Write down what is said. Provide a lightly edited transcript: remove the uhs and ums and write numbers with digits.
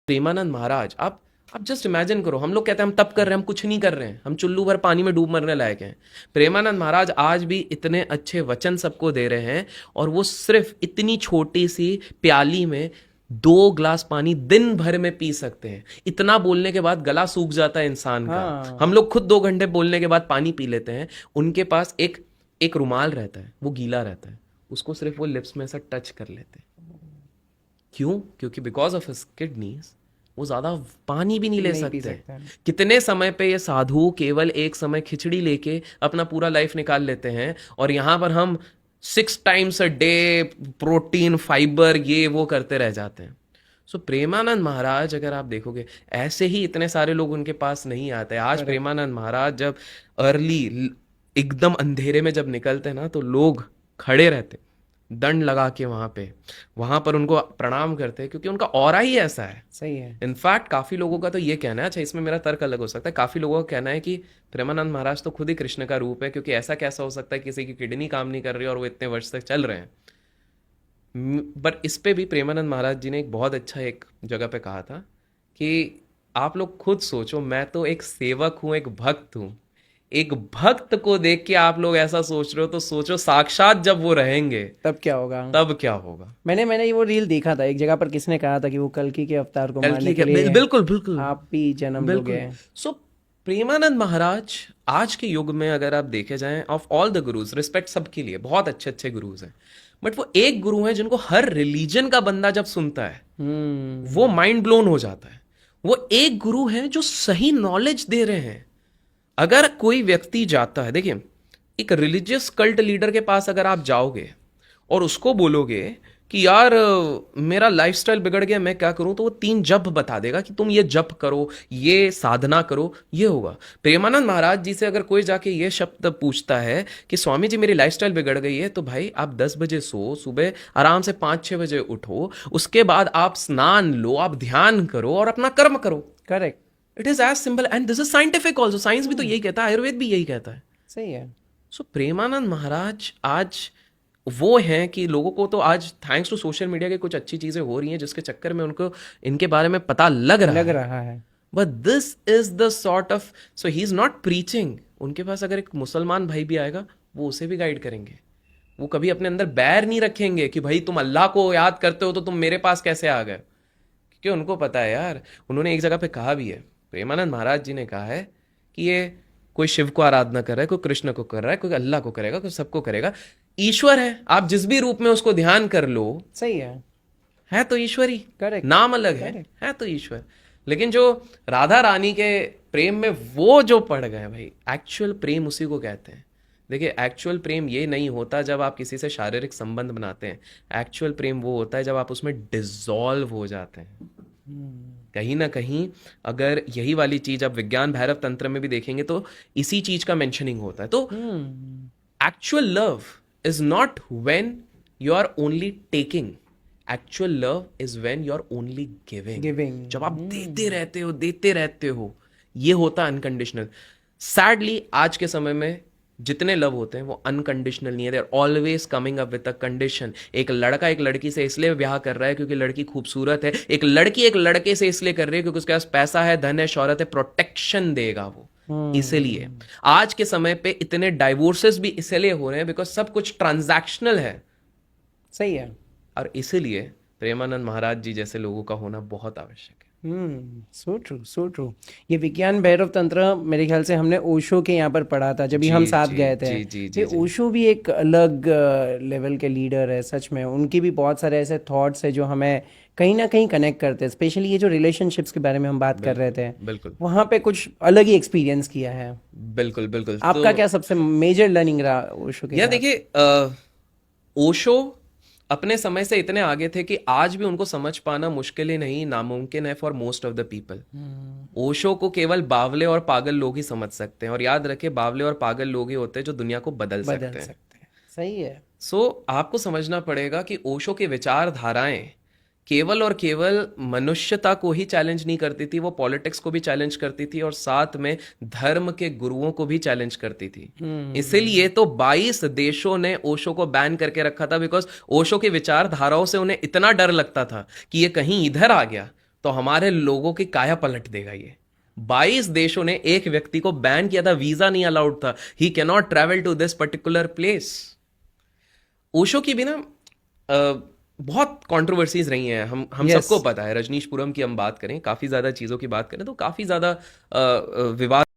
प्रेमानंद महाराज, आप just imagine करो, हम लोग कहते हैं हम तप कर रहे हैं, हम कुछ नहीं कर रहे हैं, हम चुल्लू भर पानी में डूब मरने लायक हैं। प्रेमानंद महाराज आज भी इतने अच्छे वचन सबको दे रहे हैं, और वो सिर्फ इतनी छोटी सी प्याली में 2 ग्लास पानी दिन भर में पी सकते हैं। इतना बोलने के बाद गला सूख जाता है इंसान का। हाँ। हम लोग खुद 2 घंटे बोलने के बाद पानी पी लेते हैं। उनके पास एक रुमाल रहता है, वो गीला रहता है, उसको सिर्फ वो लिप्स में से टच कर लेते हैं। क्यों? क्योंकि बिकॉज ऑफ हिज किडनीज वो ज्यादा पानी भी नहीं ले नहीं पी सकते। सकते हैं। कितने समय पे ये साधु केवल एक समय खिचड़ी लेके अपना पूरा लाइफ निकाल लेते हैं, और यहां पर हम 6 times a day protein fibre ये वो करते रह जाते हैं। सो प्रेमानंद महाराज अगर आप देखोगे, ऐसे ही इतने सारे लोग उनके पास नहीं आते। आज प्रेमानंद महाराज जब अर्ली एकदम अंधेरे में जब निकलते हैं ना, तो लोग खड़े रहते दंड लगा के वहां पर उनको प्रणाम करते हैं, क्योंकि उनका ऑरा ही ऐसा है। सही है। इनफैक्ट काफी लोगों का तो ये कहना है, अच्छा इसमें मेरा तर्क अलग हो सकता है, काफी लोगों का कहना है कि प्रेमानंद महाराज तो खुद ही कृष्ण का रूप है, क्योंकि ऐसा कैसा हो सकता है किसी की किडनी काम नहीं कर रही और वो इतने वर्ष तक चल रहे हैं। बट इस पे भी प्रेमानंद महाराज जी ने एक बहुत अच्छा एक जगह पे कहा था कि आप लोग खुद सोचो, मैं तो एक सेवक हूं, एक भक्त हूं। एक भक्त को देख के आप लोग ऐसा सोच रहे हो, तो सोचो साक्षात जब वो रहेंगे तब क्या होगा? तब क्या होगा। मैंने वो रील देखा था, एक जगह पर किसने कहा था कि वो कल्कि के अवतार को मारने के लिए बिल्कुल बिल्कुल आप भी जन्म लोगे। सो प्रेमानंद महाराज आज के युग में अगर आप देखे जाएं, of all the gurus, respect सबके लिए, बहुत अच्छे अच्छे गुरुज हैं, बट वो एक गुरु है जिनको हर रिलीजन का बंदा जब सुनता है वो माइंड ब्लोन हो जाता है। वो एक गुरु है जो सही नॉलेज दे रहे हैं। अगर कोई व्यक्ति जाता है, देखिए एक रिलीजियस कल्ट लीडर के पास अगर आप जाओगे और उसको बोलोगे कि यार मेरा लाइफस्टाइल बिगड़ गया, मैं क्या करूं, तो वो 3 जप बता देगा कि तुम ये जप करो, ये साधना करो, ये होगा। प्रेमानंद महाराज जी से अगर कोई जाके ये शब्द पूछता है कि स्वामी जी मेरी लाइफस्टाइल बिगड़ गई है, तो भाई आप 10 बजे सो, सुबह आराम से 5-6 बजे उठो, उसके बाद आप स्नान लो, आप ध्यान करो और अपना कर्म करो। Correct. It is as simple, and this is scientific also. Science भी तो यही कहता है, आयुर्वेद भी यही कहता है। सही है। सो प्रेमानंद महाराज आज वो हैं कि लोगों को तो आज थैंक्स टू सोशल मीडिया के कुछ अच्छी चीजें हो रही हैं जिसके चक्कर में उनको इनके बारे में पता लग रहा है। But this is the sort of, so he is not preaching. उनके पास अगर एक मुसलमान भाई भी आएगा, वो उसे भी गाइड करेंगे। वो कभी अपने अंदर बैर नहीं रखेंगे कि भाई तुम अल्लाह को याद करते हो तो तुम मेरे पास कैसे आ गए, क्योंकि उनको पता है यार। उन्होंने एक जगह पे कहा भी है, प्रेमानंद महाराज जी ने कहा है कि ये कोई शिव को आराधना कर रहा है, कोई कृष्ण को कर रहा है, कोई अल्लाह को करेगा, कोई सबको करेगा। ईश्वर है, आप जिस भी रूप में उसको ध्यान कर लो, सही है तो ईश्वर ही। करेक्ट। नाम अलग है तो ईश्वर। लेकिन जो राधा रानी के प्रेम में वो जो पड़ गए भाई, एक्चुअल प्रेम उसी को कहते हैं। देखिए एक्चुअल प्रेम ये नहीं होता जब आप किसी से शारीरिक संबंध बनाते हैं। एक्चुअल प्रेम वो होता है जब आप उसमें डिसॉल्व हो जाते हैं। कहीं ना कहीं अगर यही वाली चीज आप विज्ञान भैरव तंत्र में भी देखेंगे तो इसी चीज का मेंशनिंग होता है। तो actual love is not when you are only taking, actual love is when you are only giving. जब आप देते रहते हो, ये होता है अनकंडीशनल। सैडली आज के समय में जितने लव होते हैं वो अनकंडीशनल नहीं है, they are always coming up with a condition. एक लड़का एक लड़की से इसलिए ब्याह कर रहा है क्योंकि लड़की खूबसूरत है, एक लड़की एक लड़के से इसलिए कर रही है क्योंकि उसके पास पैसा है, धन है, शौहरत है, प्रोटेक्शन देगा वो। इसीलिए आज के समय पे इतने डाइवोर्सेस भी इसलिए हो रहे हैं बिकॉज सब कुछ ट्रांजैक्शनल है। सही है। और इसीलिए प्रेमानंद महाराज जी जैसे लोगों का होना बहुत आवश्यक है। So true, so true. ये विज्ञान भैरव तंत्र मेरे ख्याल से हमने ओशो के यहाँ पर पढ़ा था जब भी हम साथ गए थे। ये ओशो भी एक अलग लेवल के लीडर है सच में। उनकी भी बहुत सारे ऐसे थॉट्स है जो हमें कहीं ना कहीं कनेक्ट करते हैं। स्पेशली ये जो रिलेशनशिप्स के बारे में हम बात कर रहे थे, बिल्कुल वहाँ पे कुछ अलग ही एक्सपीरियंस किया है। बिल्कुल बिल्कुल। आपका क्या सबसे मेजर लर्निंग रहा ओशो के? यार देखिए, ओशो अपने समय से इतने आगे थे कि आज भी उनको समझ पाना मुश्किल ही नहीं, नामुमकिन है for most of the people. Osho को केवल बावले और पागल लोग ही समझ सकते हैं, और याद रखे बावले और पागल लोग ही होते हैं जो दुनिया को बदल सकते हैं। सही है। सो आपको समझना पड़ेगा कि ओशो की विचारधाराएं केवल और केवल मनुष्यता को ही चैलेंज नहीं करती थी, वो पॉलिटिक्स को भी चैलेंज करती थी और साथ में धर्म के गुरुओं को भी चैलेंज करती थी। इसीलिए तो 22 देशों ने ओशो को बैन करके रखा था, बिकॉज ओशो की विचारधाराओं से उन्हें इतना डर लगता था कि ये कहीं इधर आ गया तो हमारे लोगों की काया पलट देगा ये। 22 देशों ने एक व्यक्ति को बैन किया था, वीजा नहीं अलाउड था, he can not travel to this particular place. Osho की भी ना बहुत कंट्रोवर्सीज रही हैं, हम Yes. सबको पता है। रजनीशपुरम की हम बात करें, काफी ज्यादा चीजों की बात करें तो काफी ज्यादा विवाद